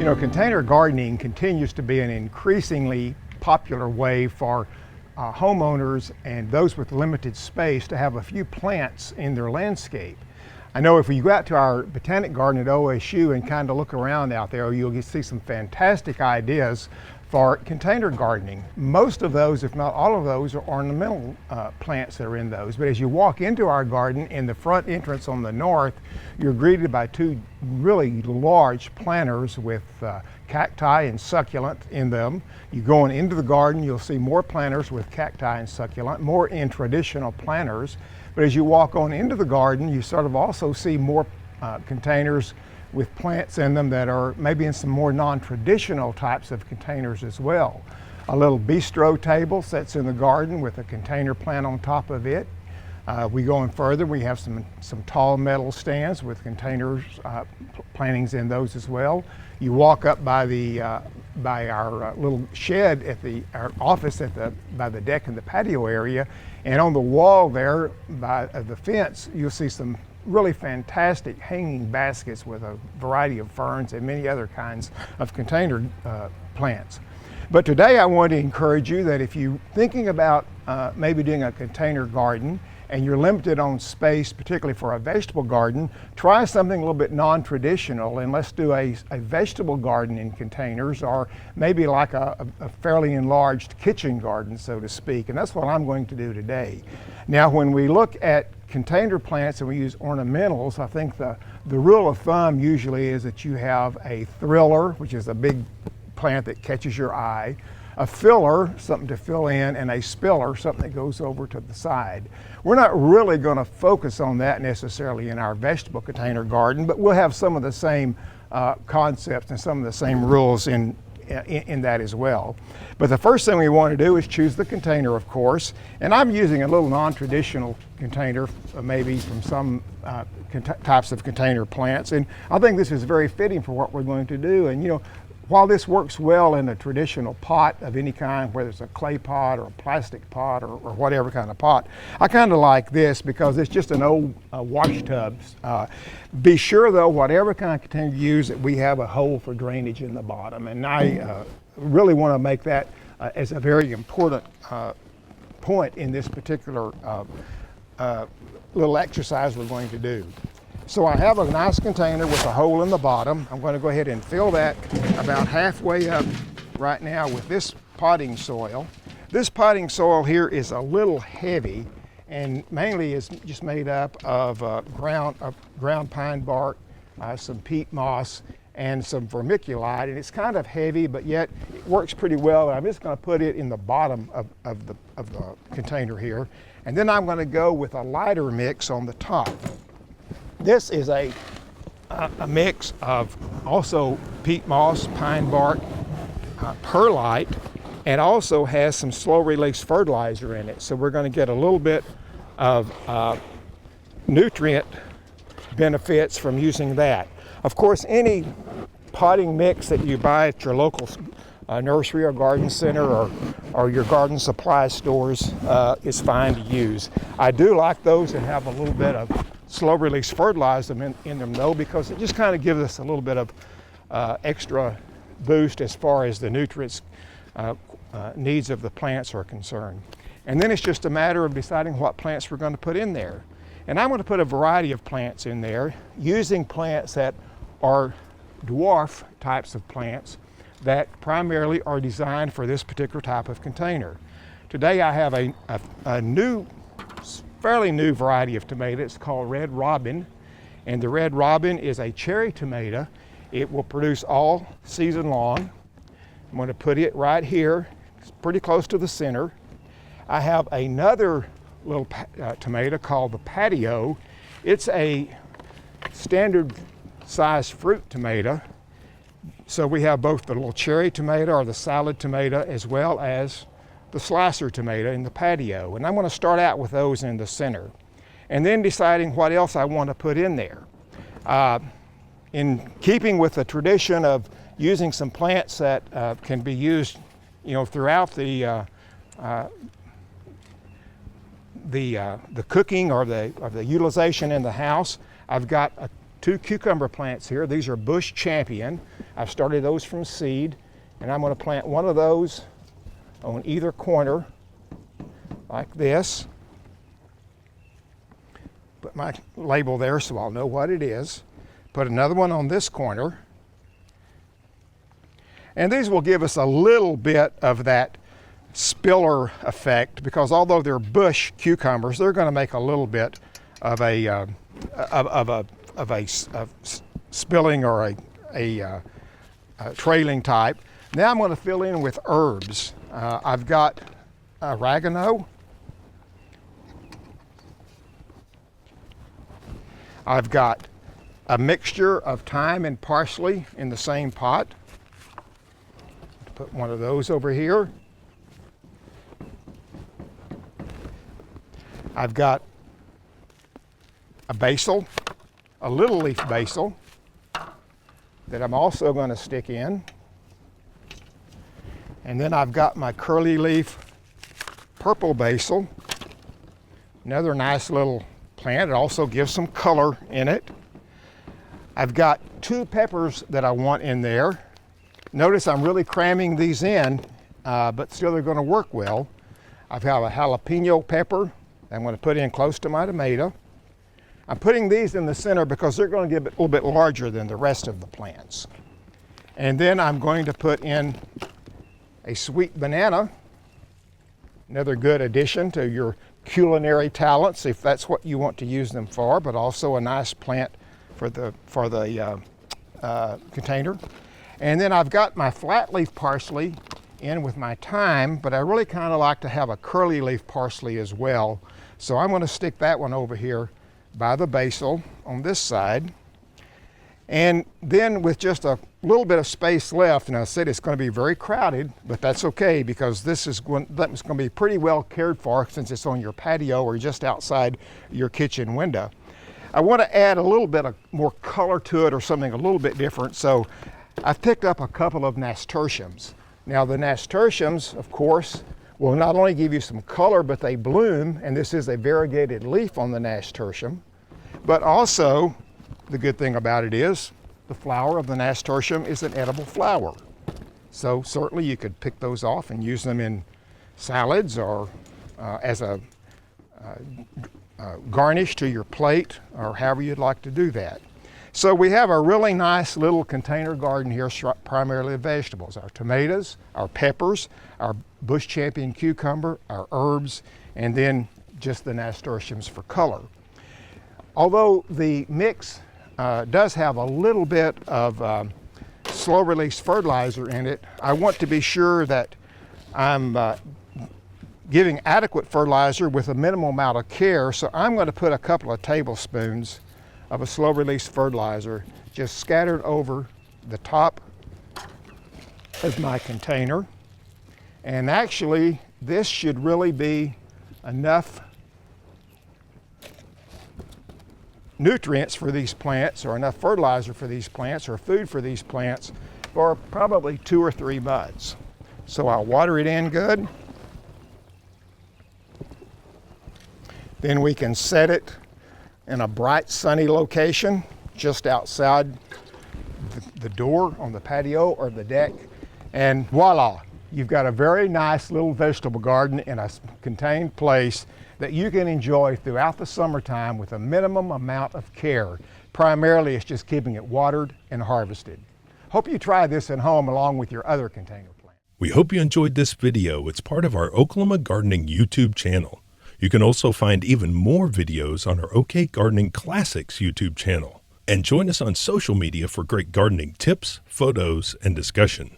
You know, container gardening continues to be an increasingly popular way for homeowners and those with limited space to have a few plants in their landscape. I know if you go out to our botanic garden at OSU and kind of look around out there, you'll see some fantastic ideas for container gardening. Most of those, if not all of those, are ornamental plants that are in those. But as you walk into our garden, in the front entrance on the north, you're greeted by two really large planters with cacti and succulent in them. You go on into the garden, you'll see more planters with cacti and succulent, more in traditional planters. But as you walk on into the garden, you sort of also see more containers with plants in them that are maybe in some more non-traditional types of containers as well. A little bistro table sits in the garden with a container plant on top of it. We go on further, we have some tall metal stands with containers, plantings in those as well. You walk up by our little shed at our office by the deck and the patio area, and on the wall there by the fence, you'll see some really fantastic hanging baskets with a variety of ferns and many other kinds of container plants. But today I want to encourage you that if you're thinking about maybe doing a container garden and you're limited on space, particularly for a vegetable garden, try something a little bit non-traditional, and let's do a vegetable garden in containers, or maybe like a fairly enlarged kitchen garden, so to speak. And that's what I'm going to do today. Now, when we look at container plants and we use ornamentals, I think the rule of thumb usually is that you have a thriller, which is a big plant that catches your eye, a filler, something to fill in, and a spiller, something that goes over to the side. We're not really going to focus on that necessarily in our vegetable container garden, but we'll have some of the same concepts and some of the same rules in that as well. But the first thing we want to do is choose the container, of course, and I'm using a little non-traditional container, maybe from some types of container plants, and I think this is very fitting for what we're going to do. And you know, while this works well in a traditional pot of any kind, whether it's a clay pot or a plastic pot or whatever kind of pot, I kind of like this because it's just an old wash tub. Be sure though, whatever kind of container you use, that we have a hole for drainage in the bottom. And I really want to make that as a very important point in this particular little exercise we're going to do. So I have a nice container with a hole in the bottom. I'm going to go ahead and fill that about halfway up right now with this potting soil. This potting soil here is a little heavy and mainly is just made up of ground pine bark, some peat moss, and some vermiculite. And it's kind of heavy, but yet it works pretty well. I'm just going to put it in the bottom of the container here. And then I'm going to go with a lighter mix on the top. This is a mix of also peat moss, pine bark, perlite, and also has some slow release fertilizer in it. So we're going to get a little bit of nutrient benefits from using that. Of course, any potting mix that you buy at your local nursery or garden center or your garden supply stores is fine to use. I do like those that have a little bit of slow release fertilizer in them though, because it just kind of gives us a little bit of extra boost as far as the nutrients needs of the plants are concerned. And then it's just a matter of deciding what plants we're going to put in there. And I'm going to put a variety of plants in there, using plants that are dwarf types of plants that primarily are designed for this particular type of container. Today I have a fairly new variety of tomato. It's called Red Robin, and the Red Robin is a cherry tomato. It will produce all season long. I'm going to put it right here. It's pretty close to the center. I have another little tomato called the Patio. It's a standard sized fruit tomato. So we have both the little cherry tomato or the salad tomato as well as the slicer tomato in the Patio. And I'm going to start out with those in the center and then deciding what else I want to put in there. In keeping with the tradition of using some plants that can be used, you know, throughout the cooking or the utilization in the house, I've got 2 cucumber plants here. These are Bush Champion. I've started those from seed, and I'm going to plant one of those on either corner like this. Put my label there so I'll know what it is. Put another one on this corner. And these will give us a little bit of that spiller effect, because although they're bush cucumbers, they're going to make a little bit of a spilling or a trailing type. Now I'm going to fill in with herbs. I've got oregano. I've got a mixture of thyme and parsley in the same pot. Put one of those over here. I've got a basil, a little leaf basil, that I'm also going to stick in. And then I've got my curly leaf purple basil, another nice little plant. It also gives some color in it. I've got 2 peppers that I want in there. Notice I'm really cramming these in, but still they're going to work well. I've got a jalapeno pepper I'm going to put in close to my tomato. I'm putting these in the center because they're going to get a little bit larger than the rest of the plants. And then I'm going to put in a sweet banana, another good addition to your culinary talents if that's what you want to use them for, but also a nice plant for the container. And then I've got my flat leaf parsley in with my thyme, but I really kind of like to have a curly leaf parsley as well. So I'm going to stick that one over here by the basil on this side. And then with just a little bit of space left, and I said it's going to be very crowded, but that's okay because that's going to be pretty well cared for since it's on your patio or just outside your kitchen window. I want to add a little bit of more color to it or something a little bit different, so I've picked up a couple of nasturtiums. Now the nasturtiums, of course, will not only give you some color, but they bloom, and this is a variegated leaf on the nasturtium, but also the good thing about it is the flower of the nasturtium is an edible flower. So certainly you could pick those off and use them in salads or as a garnish to your plate or however you'd like to do that. So we have a really nice little container garden here, primarily of vegetables. Our tomatoes, our peppers, our Bush Champion cucumber, our herbs, and then just the nasturtiums for color. Although the mix does have a little bit of slow release fertilizer in it, I want to be sure that I'm giving adequate fertilizer with a minimal amount of care, so I'm going to put a couple of tablespoons of a slow release fertilizer just scattered over the top of my container. And actually this should really be enough nutrients for these plants, or enough fertilizer for these plants, or food for these plants for probably 2 or 3 months. So I'll water it in good. Then we can set it in a bright sunny location just outside the door on the patio or the deck, and voila, you've got a very nice little vegetable garden in a contained place that you can enjoy throughout the summertime with a minimum amount of care. Primarily it's just keeping it watered and harvested. Hope you try this at home along with your other container plants. We hope you enjoyed this video. It's part of our Oklahoma Gardening YouTube channel. You can also find even more videos on our OK Gardening Classics YouTube channel. And join us on social media for great gardening tips, photos, and discussion.